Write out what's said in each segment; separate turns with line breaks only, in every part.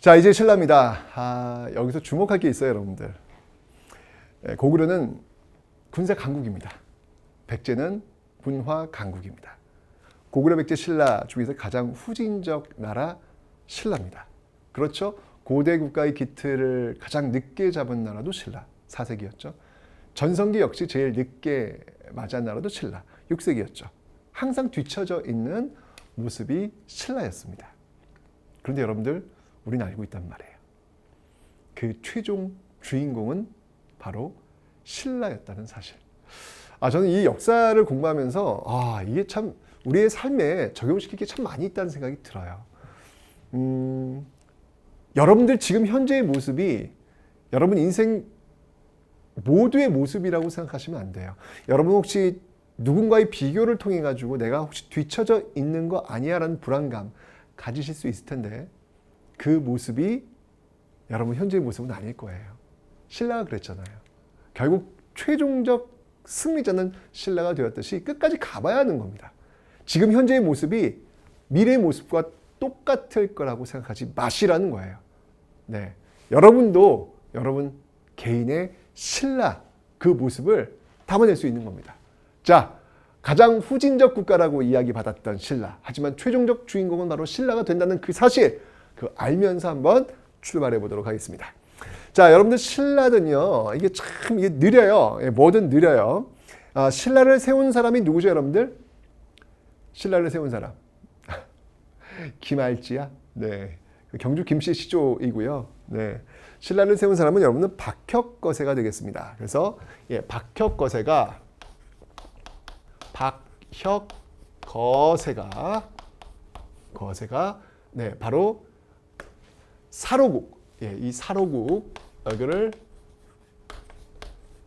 자, 이제 신라입니다. 여기서 주목할 게 있어요, 여러분들. 고구려는 군사 강국입니다. 백제는 문화 강국입니다. 고구려, 백제, 신라 중에서 가장 후진적 나라 신라입니다. 그렇죠? 고대 국가의 기틀을 가장 늦게 잡은 나라도 신라, 4세기였죠. 전성기 역시 제일 늦게 맞이한 나라도 신라, 6세기였죠. 항상 뒤처져 있는 모습이 신라였습니다. 그런데 여러분들, 우리는 알고 있단 말이에요. 그 최종 주인공은 바로 신라였다는 사실. 저는 이 역사를 공부하면서 이게 참 우리의 삶에 적용시킬 게 참 많이 있다는 생각이 들어요. 여러분들 지금 현재의 모습이 여러분 인생 모두의 모습이라고 생각하시면 안 돼요. 여러분 혹시 누군가의 비교를 통해 가지고 내가 혹시 뒤처져 있는 거 아니야 라는 불안감 가지실 수 있을 텐데, 그 모습이 여러분 현재의 모습은 아닐 거예요. 신라가 그랬잖아요. 결국 최종적 승리자는 신라가 되었듯이 끝까지 가봐야 하는 겁니다. 지금 현재의 모습이 미래의 모습과 똑같을 거라고 생각하지 마시라는 거예요. 네, 여러분도 여러분 개인의 신라 그 모습을 담아낼 수 있는 겁니다. 자, 가장 후진적 국가라고 이야기받았던 신라, 하지만 최종적 주인공은 바로 신라가 된다는 그 사실, 그 알면서 한번 출발해 보도록 하겠습니다. 자, 여러분들 신라는요, 이게 참 이게 느려요. 뭐든 느려요. 신라를 세운 사람이 누구죠, 여러분들? 신라를 세운 사람 김알지야. 네, 경주 김씨 시조이고요. 네, 신라를 세운 사람은 여러분은 박혁거세가 되겠습니다. 그래서 박혁거세가 네, 바로 사로국, 이 사로국을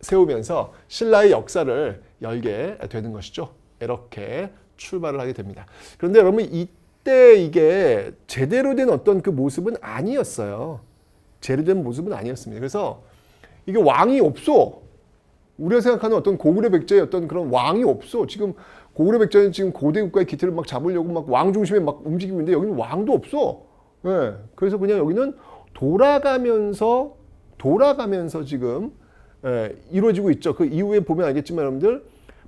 세우면서 신라의 역사를 열게 되는 것이죠. 이렇게 출발을 하게 됩니다. 그런데 여러분, 이때 이게 제대로 된 어떤 그 모습은 아니었어요. 제대로 된 모습은 아니었습니다. 그래서 이게 왕이 없어. 우리가 생각하는 어떤 고구려 백제의 어떤 그런 왕이 없어. 지금 고구려 백제는 지금 고대 국가의 기틀을 막 잡으려고 막 왕 중심에 막 움직이고 있는데, 여기는 왕도 없어. 네. 그래서 그냥 여기는 돌아가면서 지금 이루어지고 있죠. 그 이후에 보면 알겠지만 여러분들,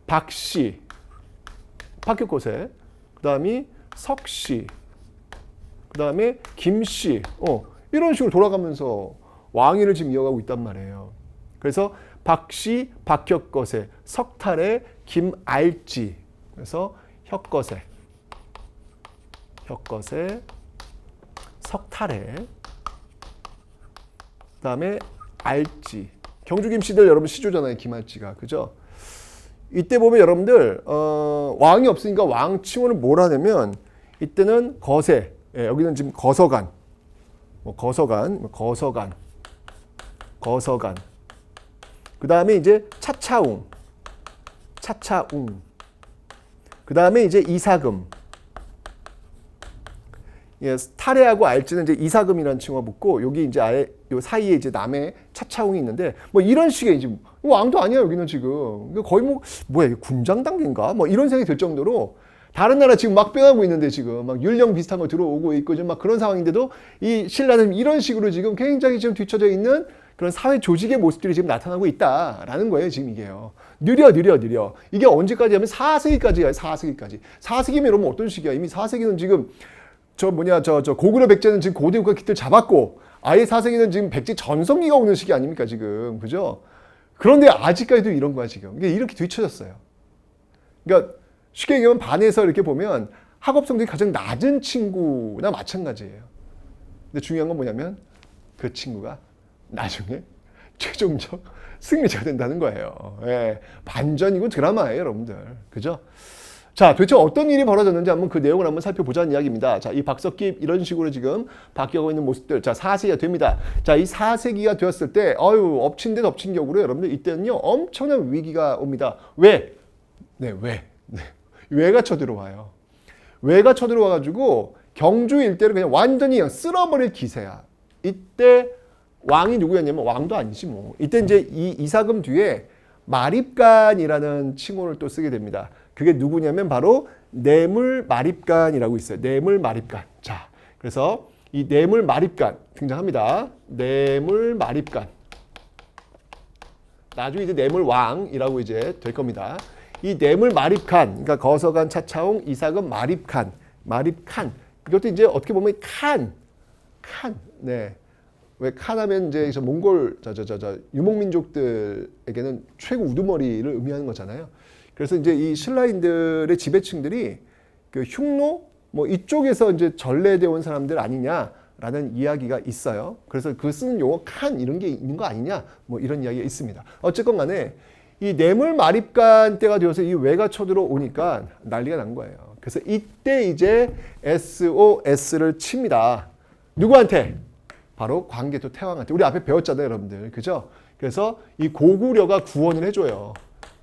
박씨, 박혁거세, 그 다음에 석씨, 그 다음에 김씨, 이런 식으로 돌아가면서 왕위를 지금 이어가고 있단 말이에요. 그래서 박씨, 박혁거세, 석탈의 김알지, 그래서 혁거세, 석탈의, 그 다음에 알지. 경주 김씨들 여러분 시조잖아요, 김알지가. 그죠? 이때 보면 여러분들, 왕이 없으니까 왕 칭호를 뭐라 하냐면, 이때는 거세, 여기는 지금 거서간, 거서간. 그 다음에 이제 차차웅. 그 다음에 이제 이사금. 탈해하고 알지는 이제 이사금이라는 칭호가 붙고, 여기 이제 아예 요 사이에 이제 남의 차차웅이 있는데, 뭐 이런 식의 지금 왕도 아니야 여기는 지금. 거의 뭐야 이게 군장 단계인가? 뭐 이런 생각이 들 정도로 다른 나라 지금 막 빼가고 있는데, 지금 막 율령 비슷한 거 들어오고 있고 지금 막 그런 상황인데도 이 신라는 이런 식으로 지금 굉장히 지금 뒤처져 있는 그런 사회 조직의 모습들이 지금 나타나고 있다라는 거예요. 지금 이게요. 느려. 이게 언제까지 하면 4세기까지예요. 4세기면 여러분 어떤 시기야? 이미 4세기는 지금 고구려 백제는 지금 고대 국가 기틀 잡았고, 아예 4세기는 지금 백제 전성기가 오는 시기 아닙니까 지금. 그죠? 그런데 아직까지도 이런 거야 지금. 이게 이렇게 뒤처졌어요. 그러니까 쉽게 얘기하면 반에서 이렇게 보면 학업 성적이 가장 낮은 친구나 마찬가지예요. 근데 중요한 건 뭐냐면 그 친구가 나중에 최종적 승리자가 된다는 거예요. 반전이고 드라마예요, 여러분들. 그죠? 자, 도대체 어떤 일이 벌어졌는지 한번 그 내용을 한번 살펴보자는 이야기입니다. 자, 이 박석기 이런 식으로 지금 바뀌어가고 있는 모습들. 자, 4세기가 됩니다. 자, 이 4세기가 되었을 때, 엎친 데 덮친 격으로 여러분들 이때는요, 엄청난 위기가 옵니다. 왜? 왜가 쳐들어와요. 왜가 쳐들어와가지고 경주 일대를 그냥 완전히 그냥 쓸어버릴 기세야. 이때 왕이 누구였냐면, 왕도 아니지 뭐. 이때 이제 이 이사금 뒤에 마립간이라는 칭호를 또 쓰게 됩니다. 그게 누구냐면 바로 뇌물마립간이라고 있어요. 뇌물마립간. 자, 그래서 이 뇌물 마립간 등장합니다. 뇌물 마립간. 나중에 이제 뇌물 왕이라고 이제 될 겁니다. 이 뇌물 마립칸, 그러니까 거서관, 차차홍, 이사금, 마립칸, 마립칸. 이것도 이제 어떻게 보면 칸. 네. 왜 칸하면 이제 몽골 유목민족들에게는 최고 우두머리를 의미하는 거잖아요. 그래서 이제 이 신라인들의 지배층들이 그 흉노 뭐 이쪽에서 이제 전래되어 온 사람들 아니냐라는 이야기가 있어요. 그래서 그 쓰는 용어 칸 이런 게 있는 거 아니냐 뭐 이런 이야기가 있습니다. 어쨌건 간에 이 뇌물 마립간 때가 되어서 이 외가 쳐들어오니까 난리가 난 거예요. 그래서 이때 이제 SOS를 칩니다. 누구한테? 바로 광개토 태왕한테. 우리 앞에 배웠잖아요, 여러분들. 그죠? 그래서 이 고구려가 구원을 해줘요.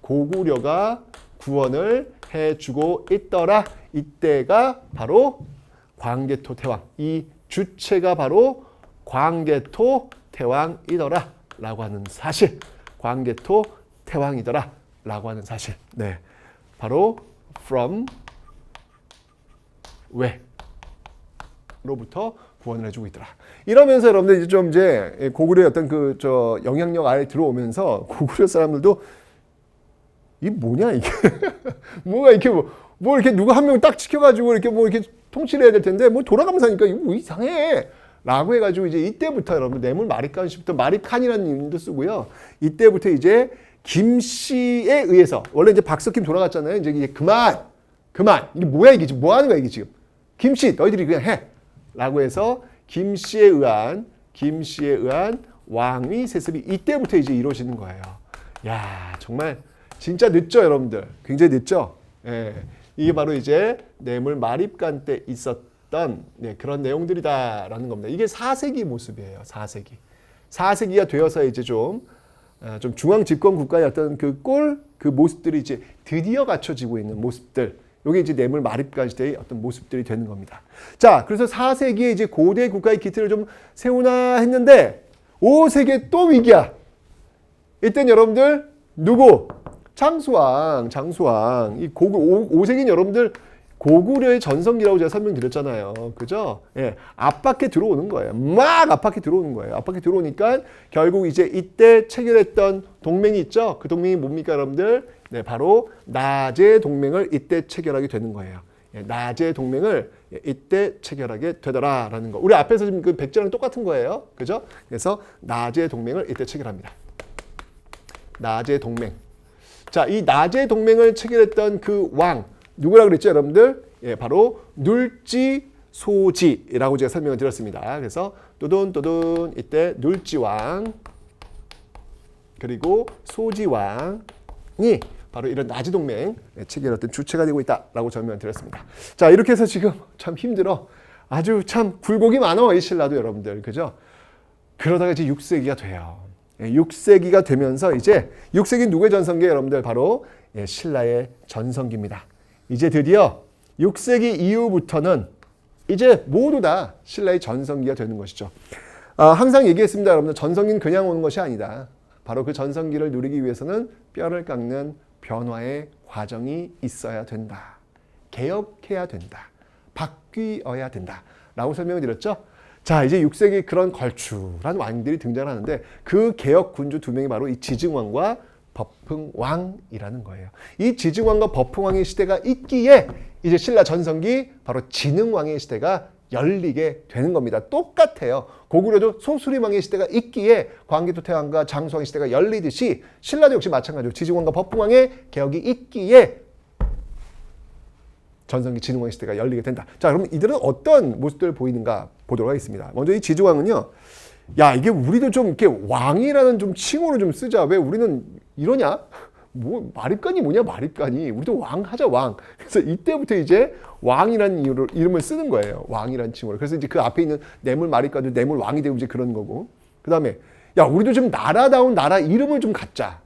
고구려가 구원을 해주고 있더라. 이때가 바로 광개토 태왕. 이 주체가 바로 광개토 태왕이더라. 라고 하는 사실. 광개토 태왕이더라. 라고 하는 사실. 네. 바로 from where 로부터 구원을 해주고 있더라. 이러면서 여러분들 이제 고구려의 어떤 그 영향력 아래 들어오면서 고구려 사람들도 이 뭐냐 이게 뭐가 이렇게 뭐 이렇게 누가 한 명 딱 지켜가지고 이렇게 뭐 이렇게 통치를 해야 될 텐데 뭐 돌아가면서 하니까 이거 뭐 이상해. 라고 해가지고 이제 이때부터 여러분 뇌물 마립칸시부터 마립칸이라는 이름도 쓰고요. 이때부터 이제 김씨에 의해서 원래 이제 박석김 돌아갔잖아요. 이제 그만 이게 뭐야 이게 지금 뭐 하는 거야 이게 지금 김씨 너희들이 그냥 해. 라고 해서 김씨에 의한 왕위 세습이 이때부터 이제 이루어지는 거예요. 야 정말 진짜 늦죠 여러분들. 굉장히 늦죠. 예, 이게 바로 이제 뇌물 마립간 때 있었던 그런 내용들이다라는 겁니다. 이게 4세기 모습이에요. 4세기가 되어서 이제 좀 중앙 집권 국가의 어떤 그 모습들이 이제 드디어 갖춰지고 있는 모습들. 이게 이제 뇌물 마립간 시대의 어떤 모습들이 되는 겁니다. 자, 그래서 4세기에 이제 고대 국가의 기틀을 좀 세우나 했는데 5세기에 또 위기야. 이땐 여러분들 누구? 장수왕. 이 5세기는 여러분들 고구려의 전성기라고 제가 설명드렸잖아요. 그죠? 예, 압박해 들어오는 거예요. 막 압박해 들어오는 거예요. 압박해 들어오니까 결국 이제 이때 체결했던 동맹이 있죠. 그 동맹이 뭡니까, 여러분들? 네, 바로 나제 동맹을 이때 체결하게 되는 거예요. 예, 나제 동맹을 이때 체결하게 되더라라는 거. 우리 앞에서 지금 그 백제랑 똑같은 거예요. 그죠? 그래서 나제 동맹을 이때 체결합니다. 나제 동맹. 자, 이 나제 동맹을 체결했던 그 왕 누구라 그랬죠, 여러분들? 예, 바로 눌지소지라고 제가 설명을 드렸습니다. 그래서 또돈 이때 눌지왕 그리고 소지왕이 바로 이런 나제 동맹 체결했던 주체가 되고 있다라고 설명을 드렸습니다. 자, 이렇게 해서 지금 참 힘들어. 아주 참 굴곡이 많아 이 신라도 여러분들. 그죠? 그러다가 이제 6세기가 돼요. 6세기가 되면서 이제 6세기 누구의 전성기예요, 여러분들? 바로 신라의 전성기입니다. 이제 드디어 6세기 이후부터는 이제 모두 다 신라의 전성기가 되는 것이죠. 항상 얘기했습니다, 여러분들. 전성기는 그냥 오는 것이 아니다. 바로 그 전성기를 누리기 위해서는 뼈를 깎는 변화의 과정이 있어야 된다. 개혁해야 된다. 바뀌어야 된다. 라고 설명을 드렸죠. 자, 이제 6세기 그런 걸출한 왕들이 등장하는데 그 개혁 군주 두 명이 바로 이 지증왕과 버풍왕이라는 거예요. 이 지증왕과 버풍왕의 시대가 있기에 이제 신라 전성기 바로 진흥왕의 시대가 열리게 되는 겁니다. 똑같아요. 고구려도 소수림왕의 시대가 있기에 광개토 태왕과 장수왕의 시대가 열리듯이 신라도 역시 마찬가지로 지증왕과 버풍왕의 개혁이 있기에 전성기 진흥왕의 시대가 열리게 된다. 자, 그럼 이들은 어떤 모습들을 보이는가 보도록 하겠습니다. 먼저 이 지증왕은요. 야, 이게 우리도 좀 이렇게 왕이라는 좀 칭호를 좀 쓰자. 왜 우리는 이러냐? 뭐 마립간이 뭐냐, 마립간이. 우리도 왕 하자, 왕. 그래서 이때부터 이제 왕이라는 이름을 쓰는 거예요. 왕이라는 칭호를. 그래서 이제 그 앞에 있는 뇌물 마립간도 뇌물 왕이 되고 이제 그런 거고. 그 다음에 야, 우리도 좀 나라다운 나라 이름을 좀 갖자.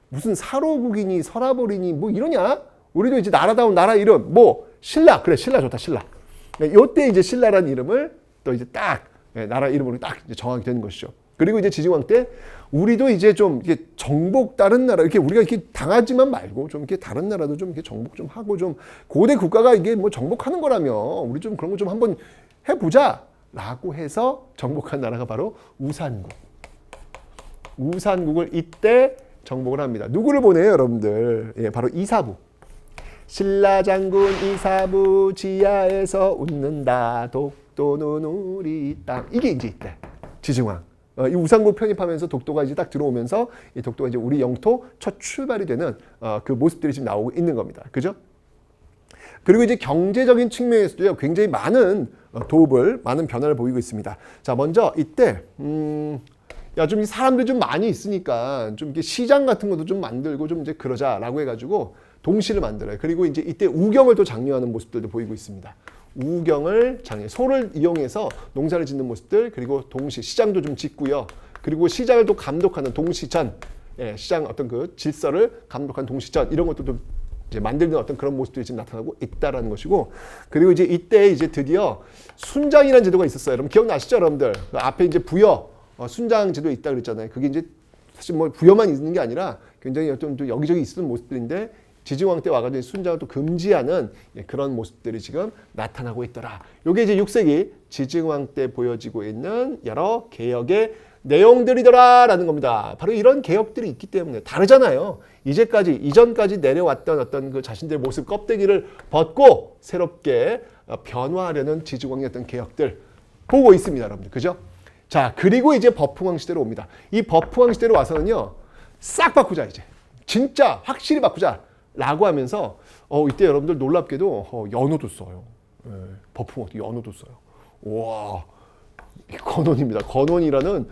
무슨 사로국이니 서라버리니 뭐 이러냐? 우리도 이제 나라다운 나라 이름. 뭐 신라. 그래, 신라 좋다, 신라. 요때 이제 신라라는 이름을 또 이제 딱 나라 이름으로 딱 이제 정하게 되는 것이죠. 그리고 이제 지증왕 때 우리도 이제 좀 이렇게 정복 다른 나라 이렇게 우리가 이렇게 당하지만 말고 좀 이렇게 다른 나라도 좀 이렇게 정복 좀 하고 좀 고대 국가가 이게 뭐 정복하는 거라며 우리 좀 그런 거 좀 한번 해보자 라고 해서 정복한 나라가 바로 우산국. 우산국을 이때 정복을 합니다. 누구를 보내요, 여러분들? 예, 바로 이사부. 신라 장군 이사부 지하에서 웃는다. 독도는 우리 땅. 이게 이제 이때 지증왕. 이 우산국 편입하면서 독도가 이제 딱 들어오면서 이 독도가 이제 우리 영토 첫 출발이 되는 그 모습들이 지금 나오고 있는 겁니다. 그죠? 그리고 이제 경제적인 측면에서도요, 굉장히 많은 도읍을, 많은 변화를 보이고 있습니다. 자, 먼저 이때 좀 이 사람들이 좀 많이 있으니까 좀 이렇게 시장 같은 것도 좀 만들고 좀 이제 그러자라고 해가지고 동시를 만들어요. 그리고 이제 이때 우경을 또 장려하는 모습들도 보이고 있습니다. 우경을 장려, 소를 이용해서 농사를 짓는 모습들, 그리고 동시 시장도 좀 짓고요. 그리고 시장을 또 감독하는 동시전, 예, 시장 어떤 그 질서를 감독하는 동시전 이런 것도 좀 이제 만들는 어떤 그런 모습들이 지금 나타나고 있다라는 것이고, 그리고 이제 이때 이제 드디어 순장이라는 제도가 있었어요. 여러분 기억나시죠, 여러분들? 그 앞에 이제 부여, 순장 제도 있다 그랬잖아요. 그게 이제 사실 뭐 부여만 있는 게 아니라 굉장히 어떤 또 여기저기 있었던 모습들인데 지증왕 때 와가지고 순장을 또 금지하는 그런 모습들이 지금 나타나고 있더라. 요게 이제 6세기 지증왕 때 보여지고 있는 여러 개혁의 내용들이더라라는 겁니다. 바로 이런 개혁들이 있기 때문에 다르잖아요. 이전까지 내려왔던 어떤 그 자신들의 모습 껍데기를 벗고 새롭게 변화하려는 지증왕의 어떤 개혁들 보고 있습니다, 여러분들. 그죠? 자, 그리고 이제 버풍왕 시대로 옵니다. 이 버풍왕 시대로 와서는요, 싹 바꾸자 이제. 진짜 확실히 바꾸자. 라고 하면서 이때 여러분들 놀랍게도 연호도 써요. 예, 버풍왕 연호도 써요. 와, 건원입니다. 건원이라는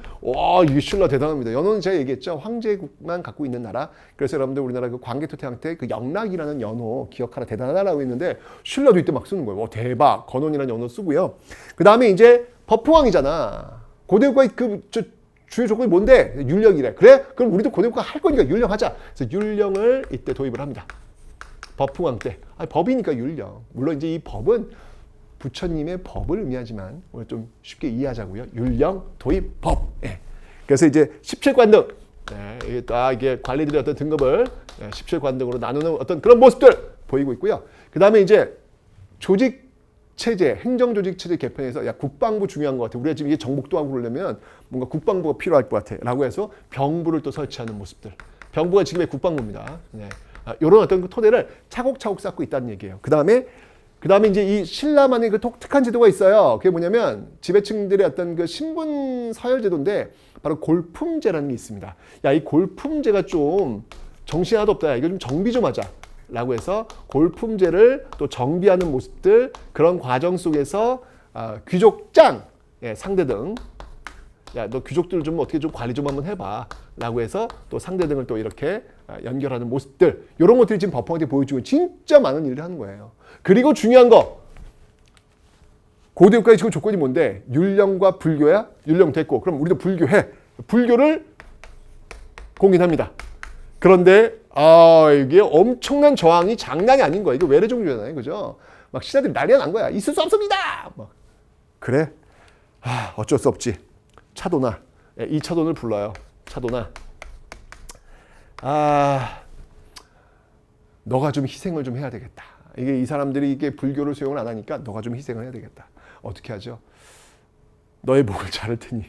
이게 신라 대단합니다. 연호는 제가 얘기했죠. 황제국만 갖고 있는 나라. 그래서 여러분들 우리나라 그 광개토태왕 때 그 영락이라는 연호 기억하라 대단하다라고 했는데 신라도 이때 막 쓰는 거예요. 대박. 건원이라는 연호 쓰고요. 그 다음에 이제 버풍왕이잖아. 고대국가의 주요 조건이 뭔데? 율령이래. 그래? 그럼 우리도 고대국가 할 거니까 율령하자. 그래서 율령을 이때 도입을 합니다. 버풍왕 때. 법이니까 율령. 물론 이제 이 법은 부처님의 법을 의미하지만 오늘 좀 쉽게 이해하자고요. 율령, 도입, 법. 예. 그래서 이제 17관등. 예, 이게 관리들의 어떤 등급을 17관등으로 나누는 어떤 그런 모습들 보이고 있고요. 그 다음에 이제 조직 체제, 행정조직 체제 개편에서 국방부 중요한 것 같아. 우리가 지금 이게 정복도하고 그러려면 뭔가 국방부가 필요할 것 같아. 라고 해서 병부를 또 설치하는 모습들. 병부가 지금의 국방부입니다. 네. 이런 어떤 그 토대를 차곡차곡 쌓고 있다는 얘기예요. 그 다음에 이제 이 신라만의 그 독특한 제도가 있어요. 그게 뭐냐면 지배층들의 어떤 그 신분 서열 제도인데 바로 골품제라는 게 있습니다. 이 골품제가 좀 정신 하나도 없다. 이거 좀 정비 좀 하자. 라고 해서 골품제를 또 정비하는 모습들, 그런 과정 속에서 귀족장, 상대 등, 너 귀족들 좀 어떻게 좀 관리 좀 한번 해봐. 라고 해서 또 상대 등을 또 이렇게 연결하는 모습들, 이런 것들이 지금 버풍한테 보여주고 진짜 많은 일을 하는 거예요. 그리고 중요한 거, 고대국가의 지금 조건이 뭔데? 율령과 불교야? 율령 됐고, 그럼 우리도 불교해. 불교를 공인합니다. 그런데 이게 엄청난 저항이 장난이 아닌 거야. 이거 외래종교잖아요, 그죠? 막 신하들이 난리가 난 거야. 있을 수 없습니다. 막. 그래? 어쩔 수 없지. 차도나. 이 차돈을 불러요. 차도나. 너가 좀 희생을 좀 해야 되겠다. 이게 이 사람들이 이게 불교를 수용을 안 하니까 너가 좀 희생을 해야 되겠다. 어떻게 하죠? 너의 목을 자를 테니.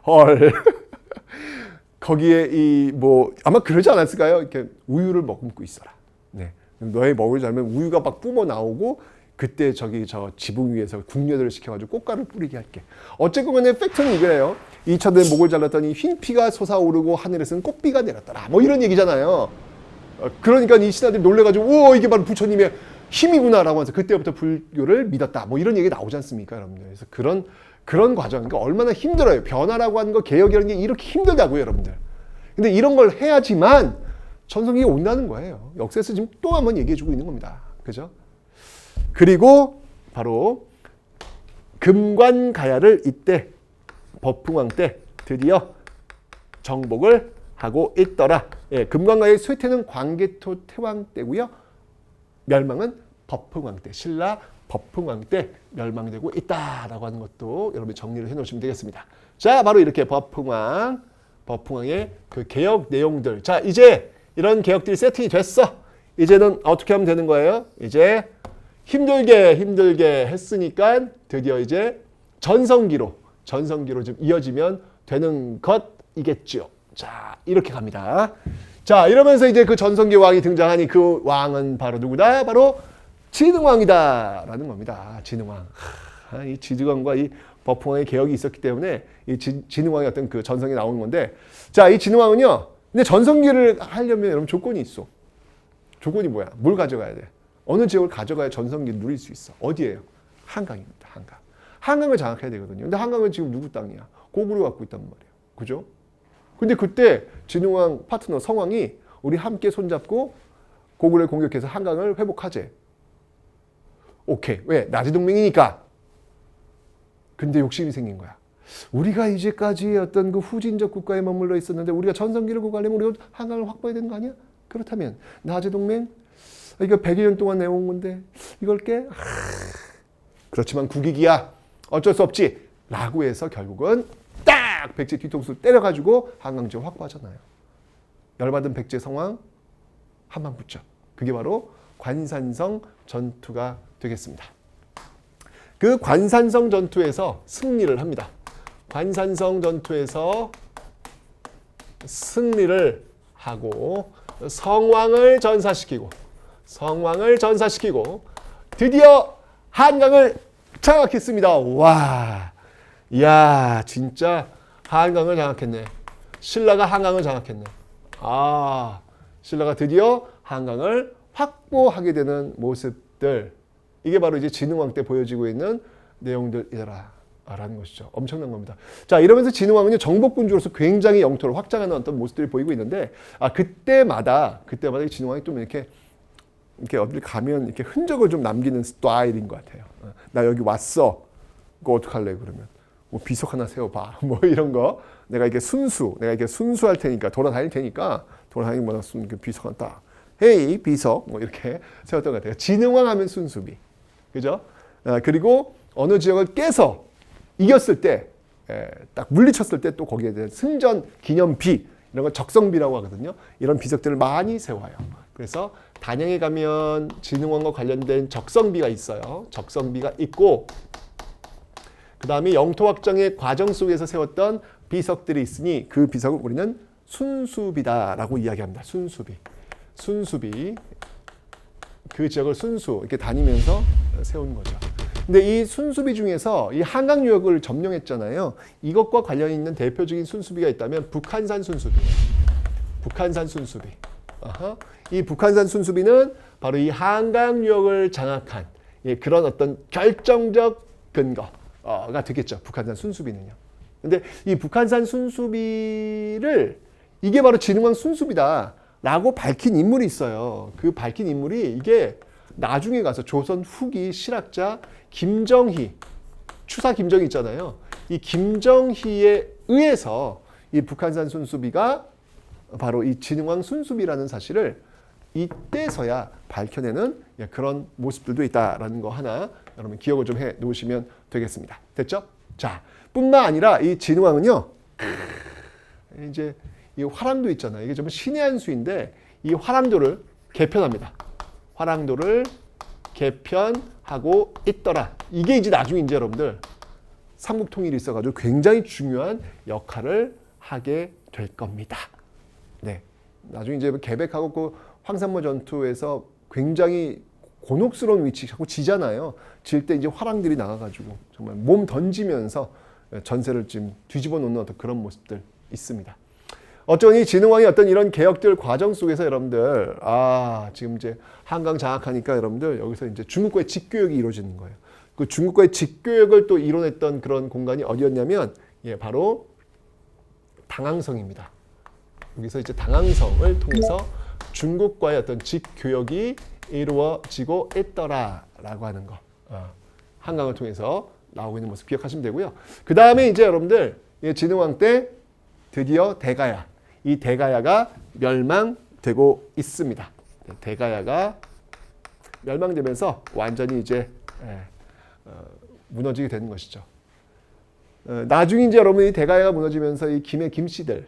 헐. 거기에 아마 그러지 않았을까요? 이렇게 우유를 머금고 있어라. 네. 너의 먹을 자면 우유가 막 뿜어 나오고 그때 저 지붕 위에서 궁녀들을 시켜가지고 꽃가루 뿌리게 할게. 어쨌건 간에 팩트는 이거예요. 이 차도의 목을 잘랐더니 흰 피가 솟아오르고 하늘에서는 꽃비가 내렸더라. 뭐 이런 얘기잖아요. 그러니까 이 신하들이 놀래가지고 이게 바로 부처님의 힘이구나라고 해서 그때부터 불교를 믿었다. 뭐 이런 얘기 나오지 않습니까, 여러분들? 그래서 그런 과정, 그러니까 얼마나 힘들어요. 변화라고 하는 거, 개혁이라는 게 이렇게 힘들다고요, 여러분들. 근데 이런 걸 해야지만 전성기가 온다는 거예요. 역사에서 지금 또 한 번 얘기해주고 있는 겁니다. 그죠? 그리고 바로 금관가야를 이때 버풍왕 때 드디어 정복을 하고 있더라. 금관가야의 쇠퇴는 광개토 태왕 때고요. 멸망은 버풍왕 때, 신라 버풍왕 때 멸망되고 있다라고 하는 것도 여러분이 정리를 해놓으시면 되겠습니다. 자, 바로 이렇게 버풍왕의 그 개혁 내용들. 자, 이제 이런 개혁들이 세팅이 됐어. 이제는 어떻게 하면 되는 거예요? 이제 힘들게 했으니까 드디어 이제 전성기로 좀 이어지면 되는 것이겠죠. 자, 이렇게 갑니다. 자, 이러면서 이제 그 전성기 왕이 등장하니 그 왕은 바로 누구다? 바로 진흥왕이다라는 겁니다. 진흥왕. 이 진흥왕과 이 버풍왕의 개혁이 있었기 때문에 이 진흥왕의 어떤 그 전성이 나오는 건데, 자, 이 진흥왕은요. 근데 전성기를 하려면 여러분 조건이 있어. 조건이 뭐야? 뭘 가져가야 돼? 어느 지역을 가져가야 전성기를 누릴 수 있어? 어디예요? 한강입니다. 한강. 한강을 장악해야 되거든요. 근데 한강은 지금 누구 땅이야? 고구려 갖고 있단 말이에요. 그죠? 근데 그때 진흥왕 파트너 성왕이 우리 함께 손잡고 고구려를 공격해서 한강을 회복하재. 오케이. 왜? 나제동맹이니까. 근데 욕심이 생긴 거야. 우리가 이제까지 어떤 그 후진적 국가에 머물러 있었는데 우리가 전성기를 구가려면 우리가 한강을 확보해야 되는 거 아니야? 그렇다면 나제동맹 이거 100여 년 동안 내온 건데 이걸 깨? 그렇지만 국익이야. 어쩔 수 없지. 라고 해서 결국은 딱 백제 뒤통수를 때려가지고 한강 지역을 확보하잖아요. 열받은 백제 성왕 한방 붙죠. 그게 바로 관산성 전투가 되겠습니다. 그 관산성 전투에서 승리를 합니다. 관산성 전투에서 승리를 하고 성왕을 전사시키고 드디어 한강을 장악했습니다. 와, 이야, 진짜 한강을 장악했네. 신라가 한강을 장악했네. 아, 신라가 드디어 한강을 확보하게 되는 모습들. 이게 바로 이제 진흥왕 때 보여지고 있는 내용들이라는 것이죠. 엄청난 겁니다. 자, 이러면서 진흥왕은요, 정복군주로서 굉장히 영토를 확장하는 어떤 모습들이 보이고 있는데, 그때마다 이 진흥왕이 좀 이렇게 어딜 가면 이렇게 흔적을 좀 남기는 스타일인 것 같아요. 나 여기 왔어. 그거 어떡할래, 그러면. 뭐 비석 하나 세워봐. 뭐 이런 거. 내가 이렇게 순수할 테니까, 돌아다닐 테니까, 돌아다니기보다 비석 하나 딱. 헤이, 비석. 뭐 이렇게 세웠던 것 같아요. 진흥왕 하면 순수비. 그죠? 그리고 어느 지역을 깨서 이겼을 때, 딱 물리쳤을 때 또 거기에 대한 승전 기념비, 이런 걸 적성비라고 하거든요. 이런 비석들을 많이 세워요. 그래서 단양에 가면 진흥왕과 관련된 적성비가 있어요. 적성비가 있고, 그 다음에 영토 확장의 과정 속에서 세웠던 비석들이 있으니 그 비석을 우리는 순수비다라고 이야기합니다. 순수비. 그 지역을 이렇게 다니면서 세운 거죠. 근데 이 순수비 중에서 이 한강유역을 점령했잖아요. 이것과 관련 있는 대표적인 순수비가 있다면 북한산 순수비예요. 이 북한산 순수비는 바로 이 한강유역을 장악한 그런 어떤 결정적 근거가 되겠죠. 북한산 순수비는요. 근데 이 북한산 순수비를 이게 바로 진흥왕 순수비다라고 밝힌 인물이 있어요. 그 밝힌 인물이 이게 나중에 가서 조선 후기 실학자 김정희, 추사 김정희 있잖아요. 이 김정희에 의해서 이 북한산 순수비가 바로 이 진흥왕 순수비라는 사실을 이때서야 밝혀내는 그런 모습들도 있다라는 거 하나 여러분 기억을 좀 해 놓으시면 되겠습니다. 됐죠? 자, 뿐만 아니라 이 진흥왕은요, 이제 이 화랑도 있잖아요. 이게 좀 신의 한 수인데 이 화랑도를 개편합니다. 화랑도를 개편하고 있더라. 이게 이제 나중에 이제 여러분들 삼국 통일이 있어가지고 굉장히 중요한 역할을 하게 될 겁니다. 네, 나중에 이제 개백하고 그 황산모 전투에서 굉장히 곤혹스러운 위치 자꾸 지잖아요. 질 때 이제 화랑들이 나가가지고 정말 몸 던지면서 전세를 지금 뒤집어 놓는 어떤 그런 모습들 있습니다. 어쩌니 진흥왕이 어떤 이런 개혁들 과정 속에서 여러분들 지금 이제 한강 장악하니까 여러분들 여기서 이제 중국과의 직교역이 이루어지는 거예요. 그 중국과의 직교역을 또 이뤄냈던 그런 공간이 어디였냐면 바로 당항성입니다. 여기서 이제 당항성을 통해서 중국과의 어떤 직교역이 이루어지고 있더라라고 하는 거. 한강을 통해서 나오고 있는 모습 기억하시면 되고요. 그 다음에 이제 여러분들 진흥왕 때 드디어 대가야. 이 대가야가 멸망되고 있습니다. 대가야가 멸망되면서 완전히 이제 무너지게 되는 것이죠. 나중에 이제 여러분이 대가야가 무너지면서 이 김의 김씨들이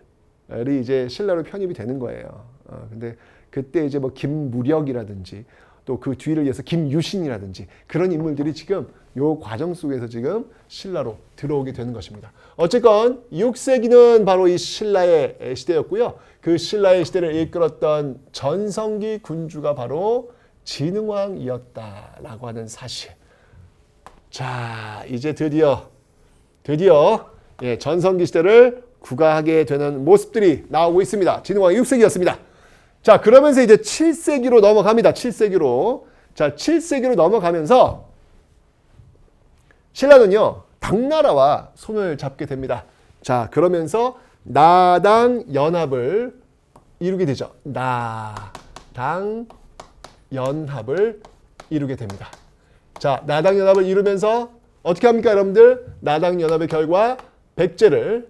이제 신라로 편입이 되는 거예요. 근데 그때 이제 뭐 김무력이라든지 또 그 뒤를 이어서 김유신이라든지 그런 인물들이 지금 요 과정 속에서 지금 신라로 들어오게 되는 것입니다. 어쨌건 6세기는 바로 이 신라의 시대였고요. 그 신라의 시대를 이끌었던 전성기 군주가 바로 진흥왕이었다라고 하는 사실. 자, 이제 드디어 전성기 시대를 구가하게 되는 모습들이 나오고 있습니다. 진흥왕이 6세기였습니다. 자, 그러면서 이제 7세기로 넘어갑니다. 7세기로. 자, 7세기로 넘어가면서 신라는요, 당나라와 손을 잡게 됩니다. 자, 그러면서 나당 연합을 이루게 되죠. 나당 연합을 이루게 됩니다. 자, 나당 연합을 이루면서 어떻게 합니까, 여러분들? 나당 연합의 결과 백제를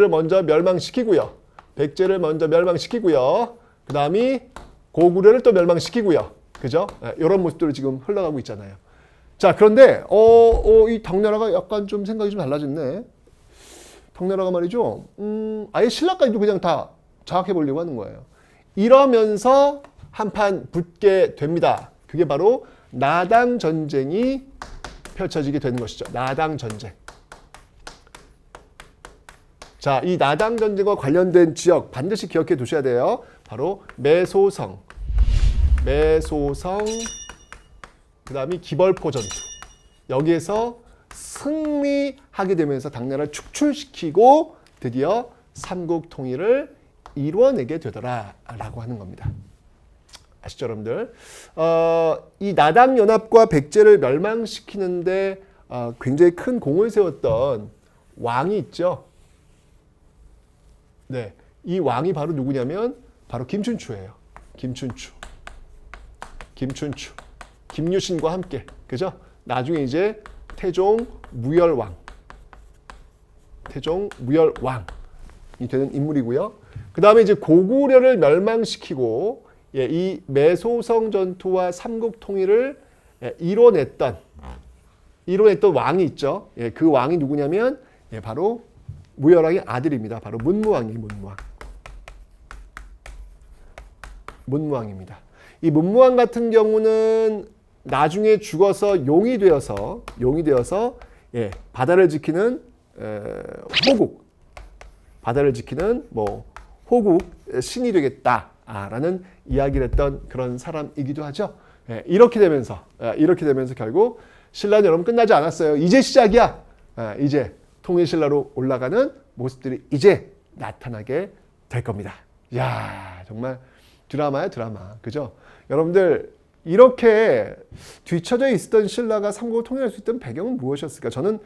먼저 멸망시키고요. 그 다음이 고구려를 또 멸망시키고요. 그죠? 이런 모습들이 지금 흘러가고 있잖아요. 자, 그런데 이 당나라가 약간 좀 생각이 좀 달라졌네. 당나라가 말이죠. 아예 신라까지도 그냥 다 장악해 보려고 하는 거예요. 이러면서 한판 붙게 됩니다. 그게 바로 나당 전쟁이 펼쳐지게 되는 것이죠. 나당 전쟁. 자, 이 나당 전쟁과 관련된 지역 반드시 기억해 두셔야 돼요. 바로 매소성, 그 다음이 기벌포 전투. 여기에서 승리하게 되면서 당나라를 축출시키고 드디어 삼국 통일을 이루어내게 되더라라고 하는 겁니다. 아시죠, 여러분들? 이 나당 연합과 백제를 멸망시키는데 굉장히 큰 공을 세웠던 왕이 있죠. 네, 이 왕이 바로 누구냐면 바로 김춘추예요. 김춘추. 김유신과 함께, 그죠? 나중에 이제 태종 무열왕이 되는 인물이고요. 그 다음에 이제 고구려를 멸망시키고 이 매소성 전투와 삼국 통일을 이뤄냈던 왕이 있죠. 그 왕이 누구냐면 바로 무열왕의 아들입니다. 바로 문무왕입니다. 이 문무왕 같은 경우는 나중에 죽어서 용이 되어서 바다를 지키는 호국 신이 되겠다라는 이야기를 했던 그런 사람이기도 하죠. 이렇게 되면서 결국 신라는 여러분 끝나지 않았어요. 이제 시작이야. 이제 통일신라로 올라가는 모습들이 이제 나타나게 될 겁니다. 이야, 정말 드라마야, 드라마. 그죠? 여러분들, 이렇게 뒤처져 있었던 신라가 삼국을 통일할 수 있던 배경은 무엇이었을까? 저는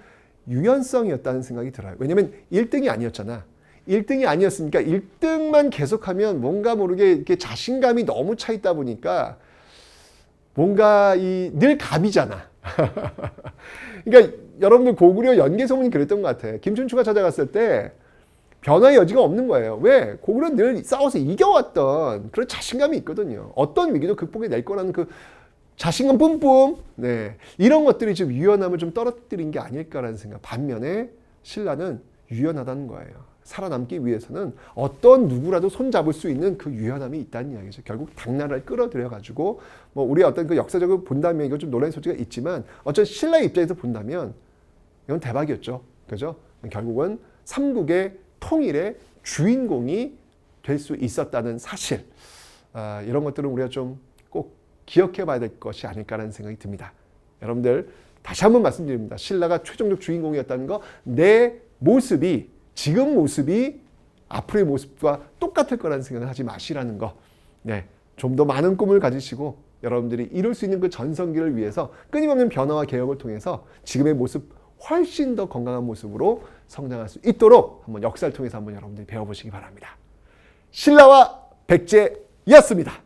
유연성이었다는 생각이 들어요. 왜냐면 1등이 아니었잖아. 1등이 아니었으니까 1등만 계속하면 뭔가 모르게 이렇게 자신감이 너무 차 있다 보니까 뭔가 늘 갑이잖아. 그러니까 여러분들 고구려 연개소문이 그랬던 것 같아. 김춘추가 찾아갔을 때 변화의 여지가 없는 거예요. 왜? 고구려는 늘 싸워서 이겨왔던 그런 자신감이 있거든요. 어떤 위기도 극복해낼 거라는 그 자신감 뿜뿜. 네. 이런 것들이 좀 유연함을 좀 떨어뜨린 게 아닐까라는 생각. 반면에 신라는 유연하다는 거예요. 살아남기 위해서는 어떤 누구라도 손잡을 수 있는 그 유연함이 있다는 이야기죠. 결국 당나라를 끌어들여가지고 우리 어떤 그 역사적으로 본다면 이거 좀 논란의 소지가 있지만 어쨌든 신라의 입장에서 본다면 이건 대박이었죠. 그죠? 결국은 삼국의 통일의 주인공이 될 수 있었다는 사실. 이런 것들은 우리가 좀 꼭 기억해 봐야 될 것이 아닐까라는 생각이 듭니다. 여러분들 다시 한번 말씀드립니다. 신라가 최종적 주인공이었다는 거, 내 모습이 지금 모습이 앞으로의 모습과 똑같을 거라는 생각을 하지 마시라는 거. 네, 좀 더 많은 꿈을 가지시고 여러분들이 이룰 수 있는 그 전성기를 위해서 끊임없는 변화와 개혁을 통해서 지금의 모습 훨씬 더 건강한 모습으로 성장할 수 있도록 한번 역사를 통해서 한번 여러분들이 배워보시기 바랍니다. 신라와 백제였습니다.